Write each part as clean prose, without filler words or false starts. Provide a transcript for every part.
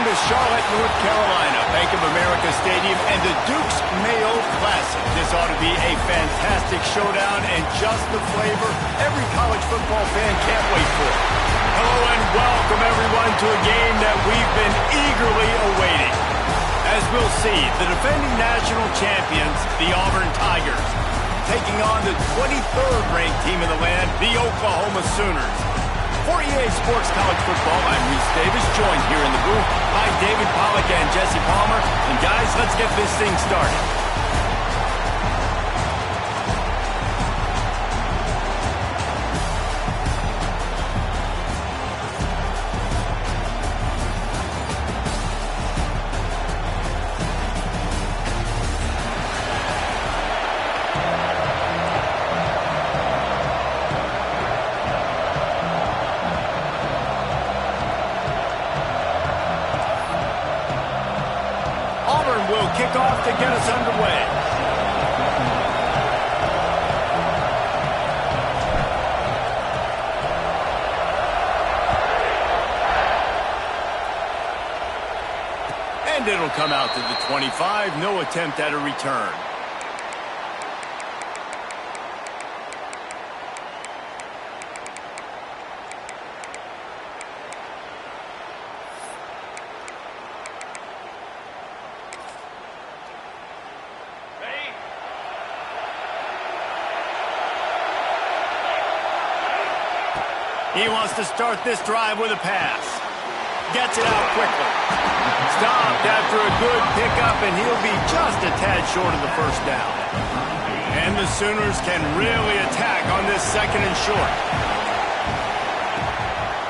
is Charlotte, North Carolina, Bank of America Stadium, and the Duke's Mayo Classic. This ought to be a fantastic showdown and just the flavor every college football fan can't wait for. Hello and welcome everyone to a game that we've been eagerly awaiting. As we'll see, the defending national champions, the Auburn Tigers, taking on the 23rd ranked team in the land, the Oklahoma Sooners. For EA Sports College Football, I'm Reese Davis, joined here in the booth by David Pollack and Jesse Palmer. And guys, let's get this thing started. Will kick off to get us underway. And it'll come out to the 25. No attempt at a return. He wants to start this drive with a pass. Gets it out quickly. Stopped after a good pickup, and he'll be just a tad short of the first down. And the Sooners can really attack on this second and short.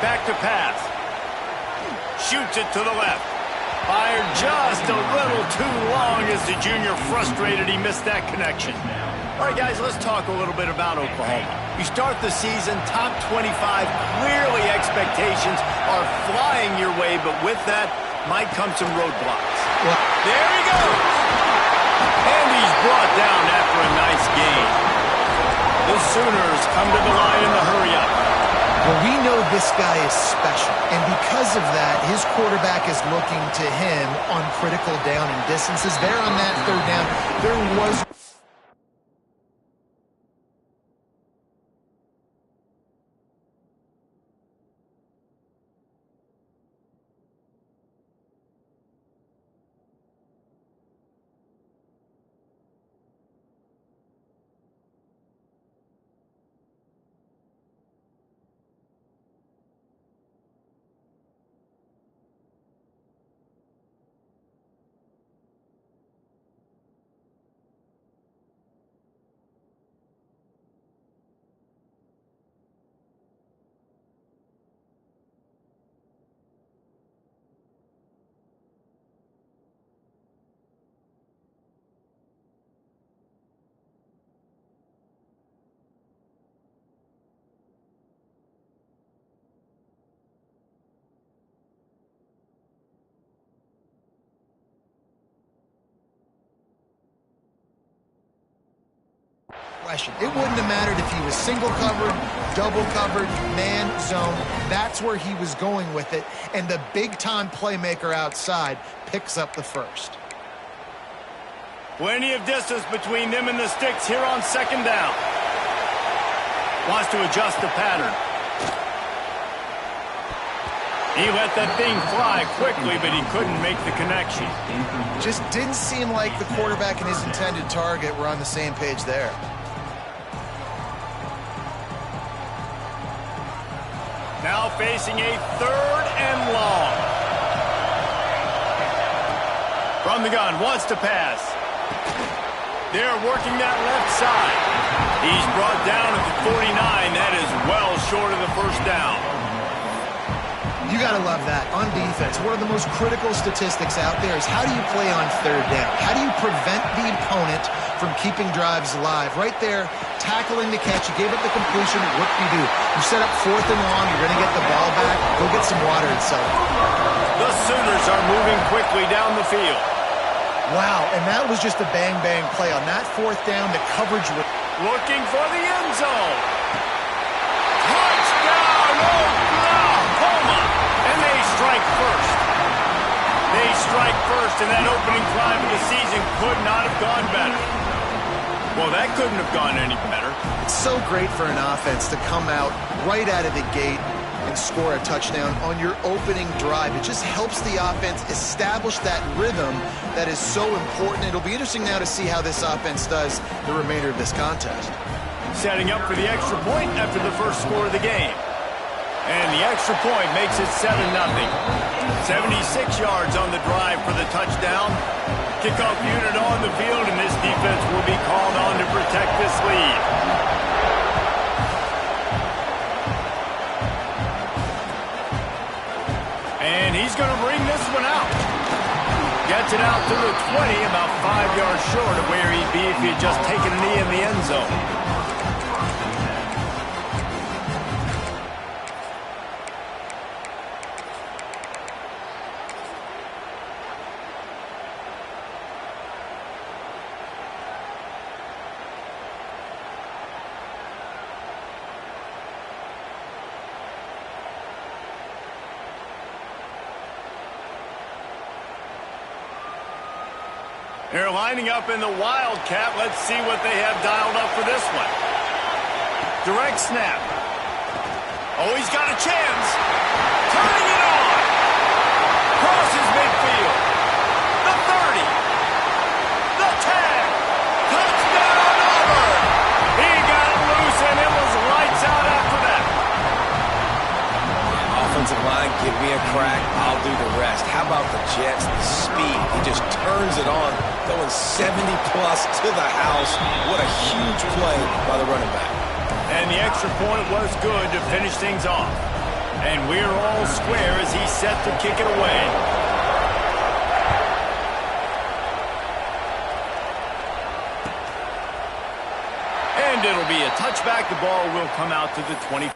Back to pass. Shoots it to the left. Fired just a little too long as the junior frustrated he missed that connection. All right, guys, let's talk a little bit about Oklahoma. You start the season top 25. Clearly, expectations are flying your way, but with that might come some roadblocks. Well, there he goes. And he's brought down after a nice gain. The Sooners come to the line in the hurry-up. Well, we know this guy is special, and because of that, his quarterback is looking to him on critical down and distances. There on that third down, there was... It wouldn't have mattered if he was single covered, double covered, man zone. That's where he was going with it. And the big-time playmaker outside picks up the first. Plenty of distance between them and the sticks here on second down. Wants to adjust the pattern. He let that thing fly quickly, but he couldn't make the connection. Just didn't seem like the quarterback and his intended target were on the same page there. Now facing a third and long. From the gun, wants to pass. They're working that left side. He's brought down at the 49. That is well short of the first down. You got to love that. On defense, one of the most critical statistics out there is how do you play on third down? How do you prevent the opponent from keeping drives alive? Right there, tackling the catch. You gave up the completion. What do? You set up fourth and long. You're going to get the ball back. Go get some water and sell it. The Sooners are moving quickly down the field. Wow, and that was just a bang-bang play. On that fourth down, the coverage was... Looking for the end zone. Touchdown, Oklahoma! And they strike first. They strike first, and that opening drive of the season could not have gone better. Well, that couldn't have gone any better. It's so great for an offense to come out right out of the gate and score a touchdown on your opening drive. It just helps the offense establish that rhythm that is so important. It'll be interesting now to see how this offense does the remainder of this contest. Setting up for the extra point after the first score of the game. And the extra point makes it 7-0. 76 yards on the drive for the touchdown. Kickoff unit on the field, and this defense will be called on to protect this lead. And he's going to bring this one out. Gets it out to the 20, about 5 yards short of where he'd be if he had just taken a knee in the end zone. They're lining up in the Wildcat. Let's see what they have dialed up for this one. Direct snap. Oh, he's got a chance. Turning it on. Crosses midfield. The 30. The 10. Touchdown, Auburn. He got it loose, and it was lights out after that. Offensive line, give me a crack. I'll do the rest. How about the Jets? The speed. He just turns it on. Going 70-plus to the house. What a huge play by the running back. And the extra point was good to finish things off. And we're all square as he's set to kick it away. And it'll be a touchback. The ball will come out to the 20.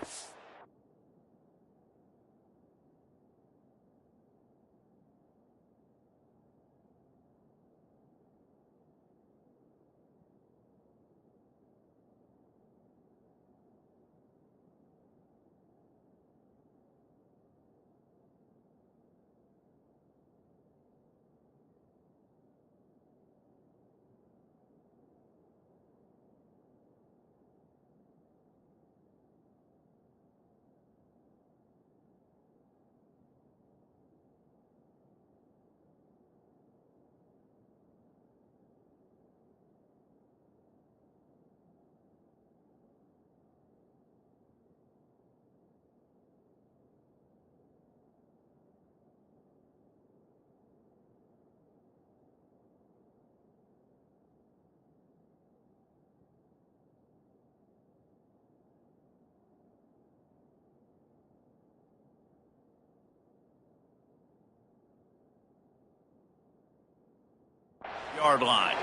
Yard line.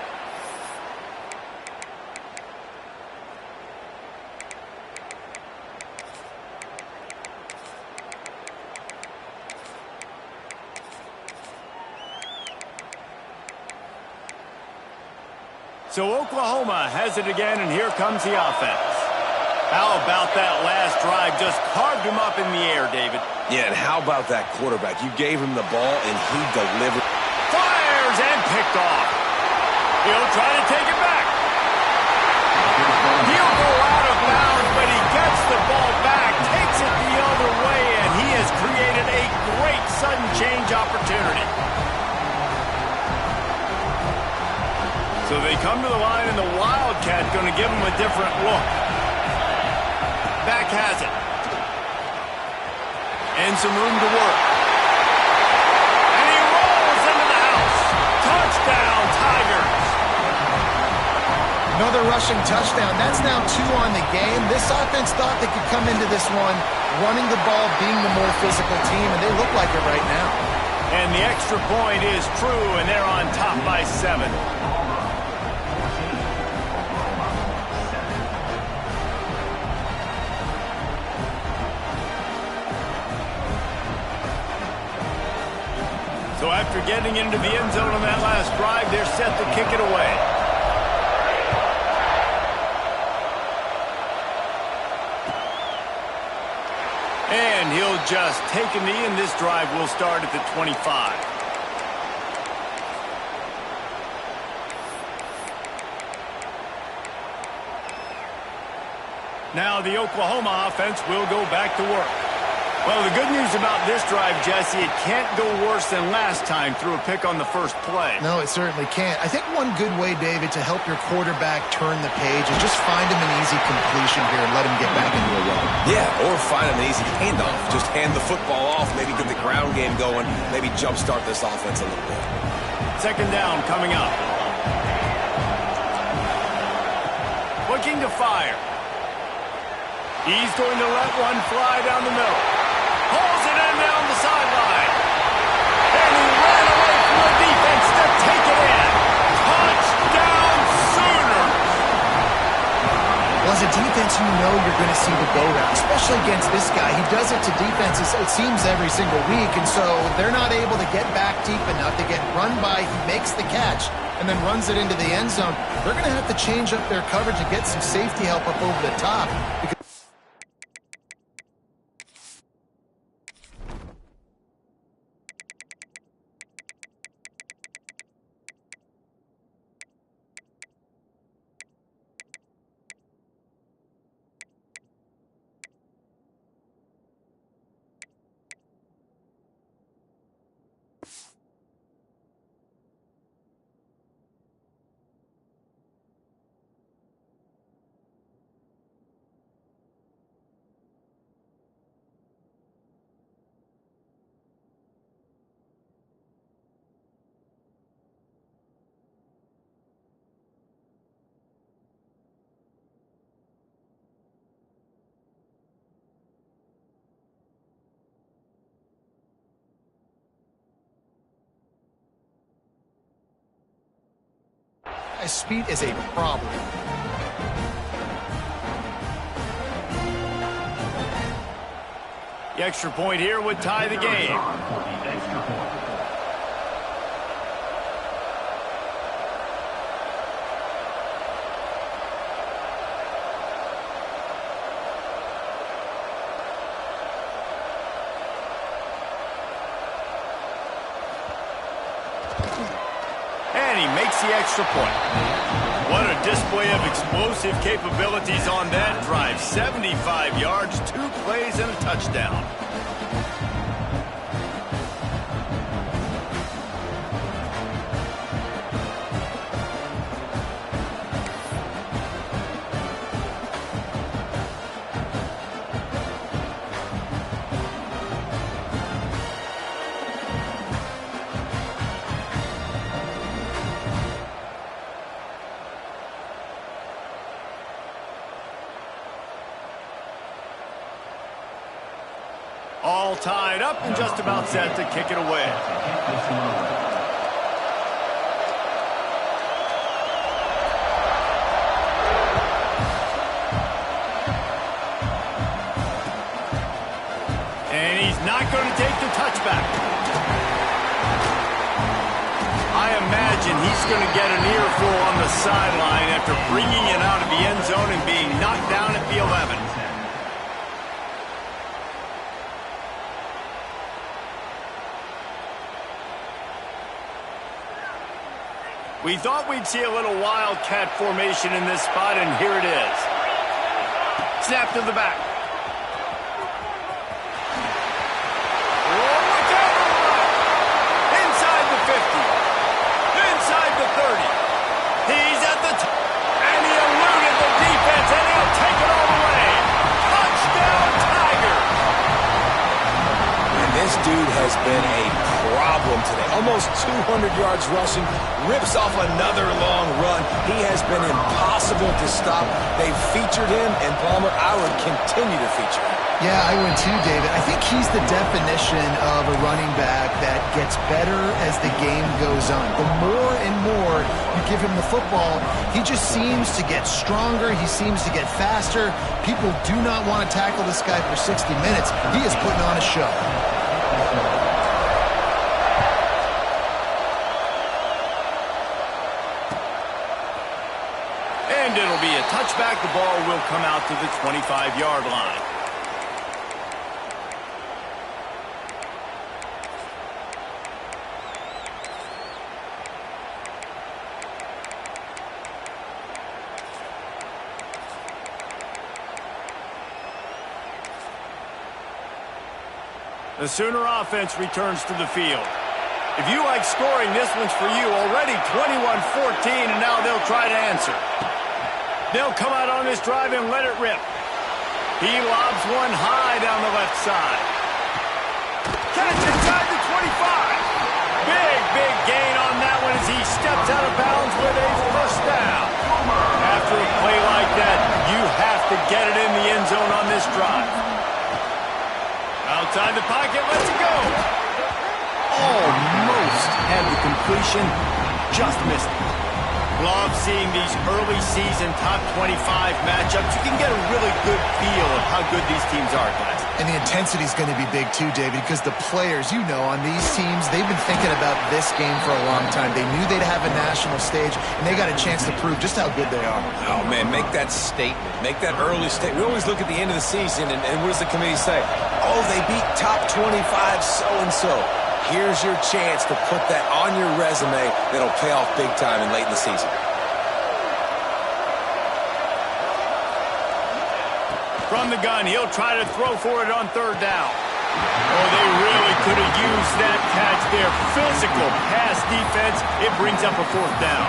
So Oklahoma has it again, and here comes the offense. How about that last drive? Just carved him up in the air, David. Yeah, and how about that quarterback? You gave him the ball, and he delivered. Fires and picked off. He'll try to take it back. He'll go out of bounds, but he gets the ball back, takes it the other way, and he has created a great sudden change opportunity. So they come to the line, and the Wildcat going to give him a different look. Back has it. And some room to work. And he rolls into the house. Touchdown, Tigers. Another rushing touchdown. That's now 2 on the game. This offense thought they could come into this one running the ball, being the more physical team, and they look like it right now. And the extra point is true, and they're on top by 7. So after getting into the end zone on that last drive, they're set to kick it away. And he'll just take a knee, and this drive will start at the 25. Now the Oklahoma offense will go back to work. Well, the good news about this drive, Jesse, it can't go worse than last time through a pick on the first play. No, it certainly can't. I think one good way, David, to help your quarterback turn the page is just find him an easy completion here and let him get back into a run. Yeah, or find him an easy handoff. Just hand the football off, maybe get the ground game going, maybe jumpstart this offense a little bit. Second down coming up. Looking to fire. He's going to let one fly down the middle. Pulls it in down the sideline. And he ran away from the defense to take it in. Touchdown Sooners! Well, as a defense, you know you're going to see the go route, especially against this guy. He does it to defenses, it seems, every single week, and so they're not able to get back deep enough. They get run by, he makes the catch, and then runs it into the end zone. They're going to have to change up their coverage and get some safety help up over the top. Speed is a problem. The extra point here would tie the game. And he makes the extra point. What a display of explosive capabilities on that drive. 75 yards, 2 plays, and a touchdown. All tied up and just about set to kick it away. And he's not going to take the touchback. I imagine he's going to get an earful on the sideline after bringing it out of the end zone and being knocked down at the 11. We thought we'd see a little wildcat formation in this spot, and here it is. Snap to the back. Oh, look out! Inside the 50. Inside the 30. He's at the top. And he eluded the defense, and he'll take it all the way. Touchdown, Tigers! And this dude has been a problem today. Almost 200 yards rushing, rips off another long run. He has been impossible to stop. They've featured him, and Palmer, I would continue to feature him. Yeah, I would too, David. I think he's the definition of a running back that gets better as the game goes on. The more and more you give him the football, he just seems to get stronger. He seems to get faster. People do not want to tackle this guy for 60 minutes. He is putting on a show. And it'll be a touchback. The ball will come out to the 25-yard line. The Sooner offense returns to the field. If you like scoring, this one's for you. Already 21-14, and now they'll try to answer. They'll come out on this drive and let it rip. He lobs one high down the left side. Catch inside the 25. Big gain on that one as he steps out of bounds with a first down. After a play like that, you have to get it in the end zone on this drive. Outside the pocket, lets it go. Almost had the completion, just missed it. Love seeing these early season top 25 matchups. You can get a really good feel of how good these teams are, guys. And the intensity is going to be big too, David, because the players, you know, on these teams, they've been thinking about this game for a long time. They knew they'd have a national stage, and they got a chance to prove just how good they are. Oh, man, make that statement. Make that early statement. We always look at the end of the season, and what does the committee say? Oh, they beat top 25 so-and-so. Here's your chance to put that on your resume that'll pay off big time and late in the season. From the gun, he'll try to throw for it on third down. Oh, they really could have used that catch there. Physical pass defense. It brings up a fourth down.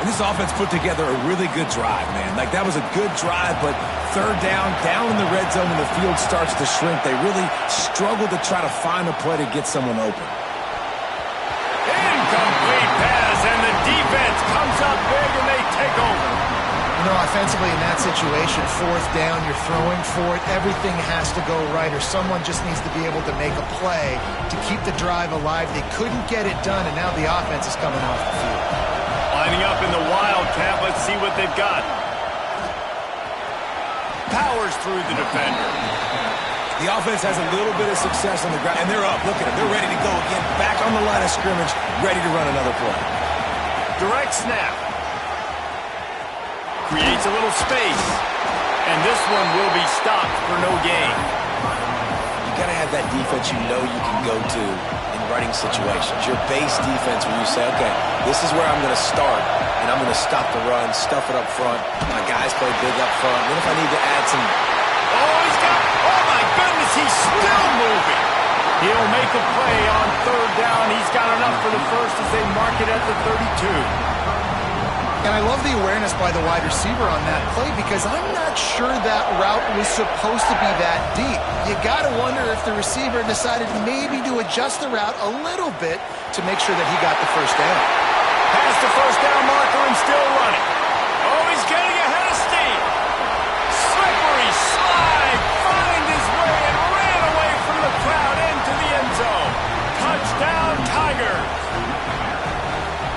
And this offense put together a really good drive, man. Like, that was a good drive, but third down in the red zone when the field starts to shrink, they really struggle to try to find a play to get someone open. Incomplete pass, and the defense comes up big, and they take over. You know, offensively in that situation, fourth down, you're throwing for it, everything has to go right, or someone just needs to be able to make a play to keep the drive alive. They couldn't get it done, and now the offense is coming off the field. Lining up in the Wildcat, let's see what they've got. Powers through the defender. The offense has a little bit of success on the ground, and they're up. Look at them. They're ready to go again. Back on the line of scrimmage, ready to run another play. Direct snap. Creates a little space. And this one will be stopped for no gain. You got to have that defense you know you can go to in running situations. Your base defense where you say, okay, this is where I'm going to start, and I'm going to stop the run, stuff it up front. My guys play big up front. Then if I need to add some... Oh, my goodness, he's still moving. He'll make a play on third down. He's got enough for the first as they mark it at the 32. And I love the awareness by the wide receiver on that play because I'm not sure that route was supposed to be that deep. You got to wonder if the receiver decided maybe to adjust the route a little bit to make sure that he got the first down. Past the first down marker and still running. Oh, he's getting ahead of steam. Slippery slide, find his way and ran away from the crowd into the end zone. Touchdown, Tigers.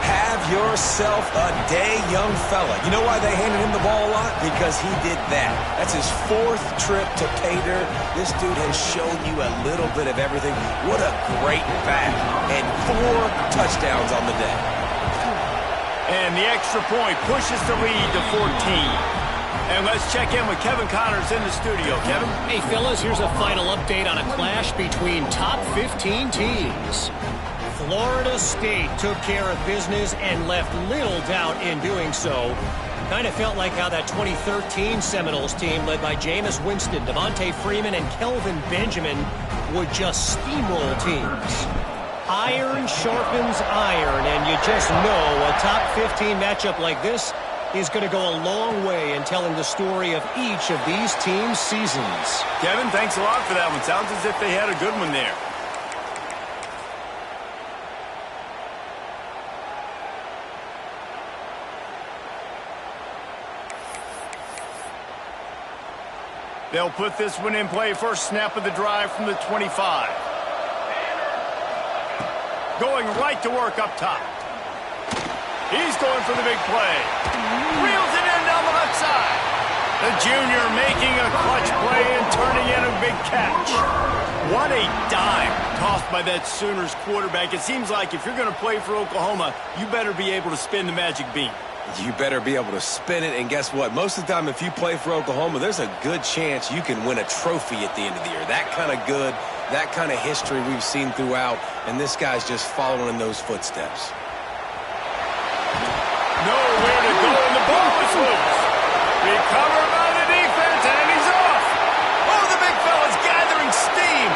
Have yourself a day, young fella. You know why they handed him the ball a lot? Because he did that. That's his fourth trip to pay dirt. This dude has shown you a little bit of everything. What a great back. And 4 touchdowns on the day. And the extra point pushes the lead to 14. And let's check in with Kevin Connors in the studio. Kevin? Hey, fellas, here's a final update on a clash between top 15 teams. Florida State took care of business and left little doubt in doing so. Kind of felt like how that 2013 Seminoles team led by Jameis Winston, Devontae Freeman, and Kelvin Benjamin would just steamroll teams. Iron sharpens iron, and you just know a top 15 matchup like this is going to go a long way in telling the story of each of these teams' seasons. Kevin, thanks a lot for that one. Sounds as if they had a good one there. They'll put this one in play. First snap of the drive from the 25. Going right to work up top. He's going for the big play. Reels it in down the left side. The junior making a clutch play and turning in a big catch. What a dime tossed by that Sooners quarterback. It seems like if you're going to play for Oklahoma, you better be able to spin the magic bean. You better be able to spin it, and guess what? Most of the time, if you play for Oklahoma, there's a good chance you can win a trophy at the end of the year. That kind of good, that kind of history we've seen throughout, and this guy's just following in those footsteps. Nowhere to go, and the ball is loose. Recovered by the defense, and he's off. Oh, the big fella's gathering steam.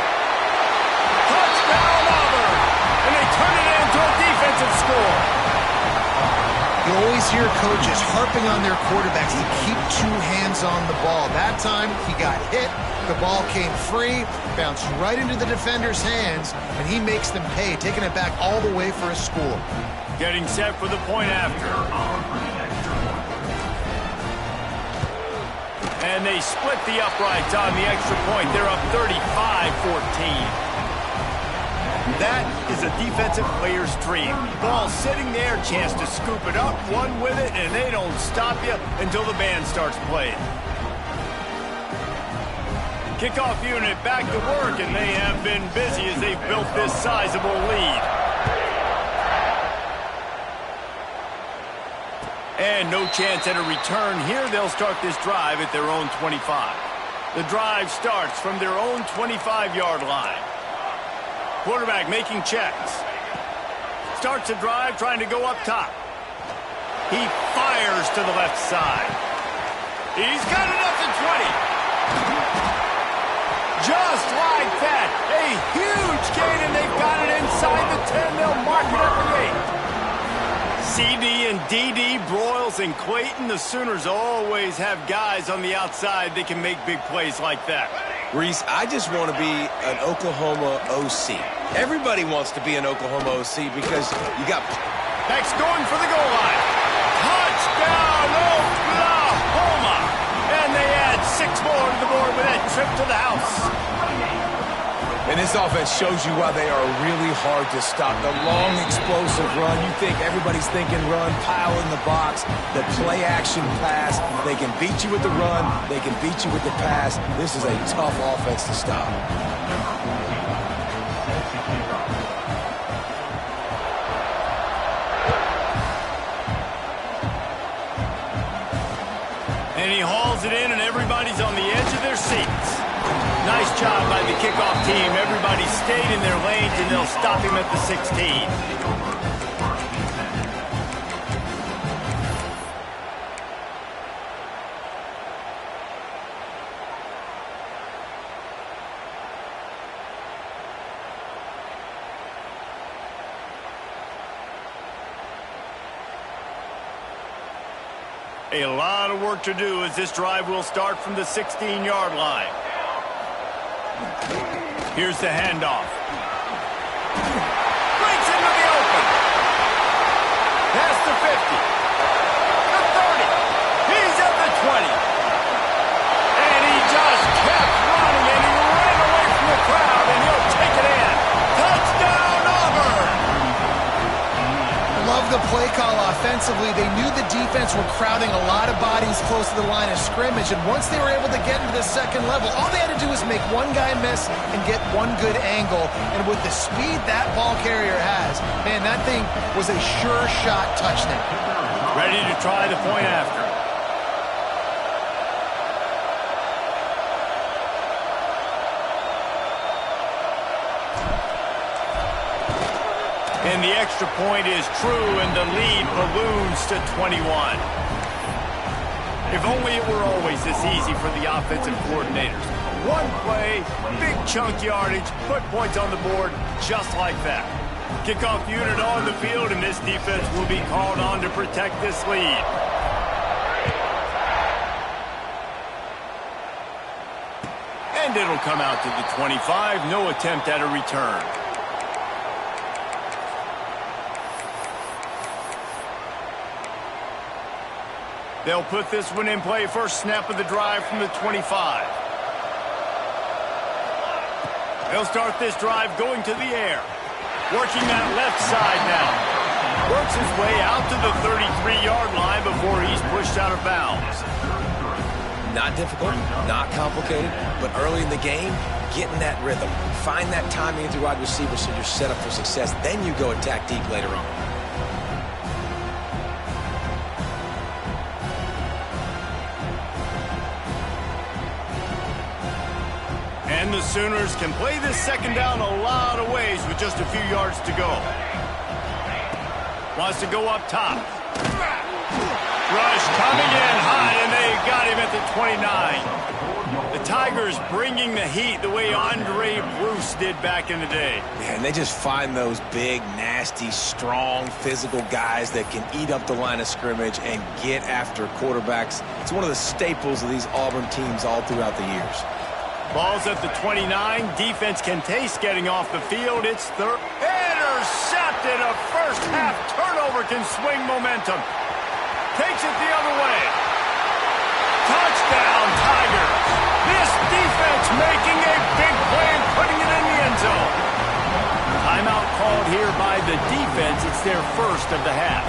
hear coaches harping on their quarterbacks to keep two hands on the ball. That time, he got hit. The ball came free, bounced right into the defender's hands, and he makes them pay, taking it back all the way for a score. Getting set for the point after. And they split the uprights on the extra point. They're up 35-14. That is a defensive player's dream. Ball sitting there, chance to scoop it up, run with it, and they don't stop you until the band starts playing. Kickoff unit back to work, and they have been busy as they've built this sizable lead. And no chance at a return here. They'll start this drive at their own 25. The drive starts from their own 25-yard line. Quarterback making checks. Starts a drive trying to go up top. He fires to the left side. He's got it up to 20. Just like that. A huge gain, and they've got it inside the 10. They'll mark it at the 8. CD and DD, Broyles and Clayton, the Sooners always have guys on the outside that can make big plays like that. Reese, I just want to be an Oklahoma OC. Everybody wants to be an Oklahoma OC because you got... Next going for the goal line. Touchdown, Oklahoma! And they add 6 more to the board with that trip to the house. And this offense shows you why they are really hard to stop. The long, explosive run. You think everybody's thinking run, pile in the box, the play-action pass. They can beat you with the run. They can beat you with the pass. This is a tough offense to stop. And he hauls it in, and everybody's on the edge of their seats. Nice job by the kickoff team. Everybody stayed in their lanes, and they'll stop him at the 16. A lot of work to do as this drive will start from the 16-yard line. Here's the handoff. Breaks into the open. Past the 50. The 30. He's at the 20. And he just kept running, and he ran away from the crowd, and he'll take it in. Touchdown, Auburn! Love the play call offensively. They knew the defense were crowding a lot of bodies close to the line of scrimmage, and once they were able to get into the second level, all they had to do was make one guy miss and get one good angle. And with the speed that ball carrier has, man, that thing was a sure shot touchdown. Ready to try the point after. And the extra point is true, and the lead balloons to 21. If only it were always this easy for the offensive coordinators. One play, big chunk yardage, put points on the board just like that. Kickoff unit on the field, and this defense will be called on to protect this lead. And it'll come out to the 25. No attempt at a return. They'll put this one in play. First snap of the drive from the 25. They'll start this drive going to the air. Working that left side now. Works his way out to the 33-yard line before he's pushed out of bounds. Not difficult, not complicated, but early in the game, get in that rhythm. Find that timing at the wide receiver so you're set up for success. Then you go attack deep later on. And the Sooners can play this second down a lot of ways with just a few yards to go. Wants to go up top. Rush coming in hot, and they got him at the 29. The time Tigers bringing the heat the way Andre Bruce did back in the day. Yeah, and they just find those big, nasty, strong, physical guys that can eat up the line of scrimmage and get after quarterbacks. It's one of the staples of these Auburn teams all throughout the years. Ball's at the 29. Defense can taste getting off the field. It's third. Intercepted. A first half turnover can swing momentum. Takes it the other way. Touchdown, Tigers. This defense making a big play and putting it in the end zone. Timeout called here by the defense. It's their first of the half.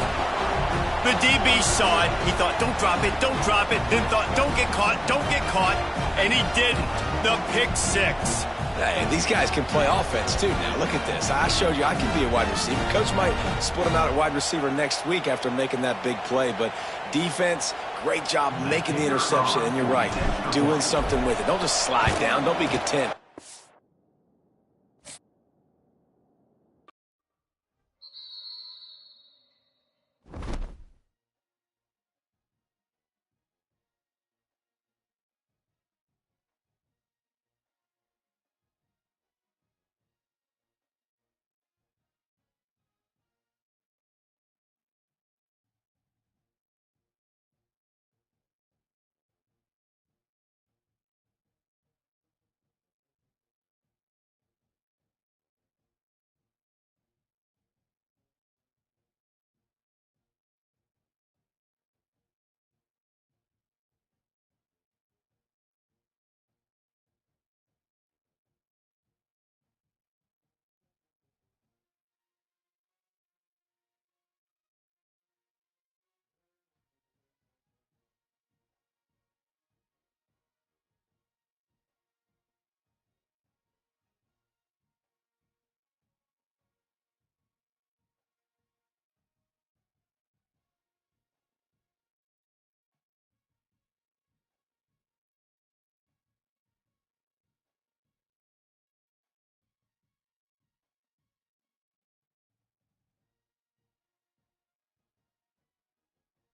The DB saw it. He thought, don't drop it, don't drop it. Then thought, don't get caught, don't get caught. And he didn't. The pick six. Hey, these guys can play offense, too, now. Look at this. I showed you I can be a wide receiver. Coach might split him out at wide receiver next week after making that big play. But defense, great job making the interception. And you're right, doing something with it. Don't just slide down. Don't be content.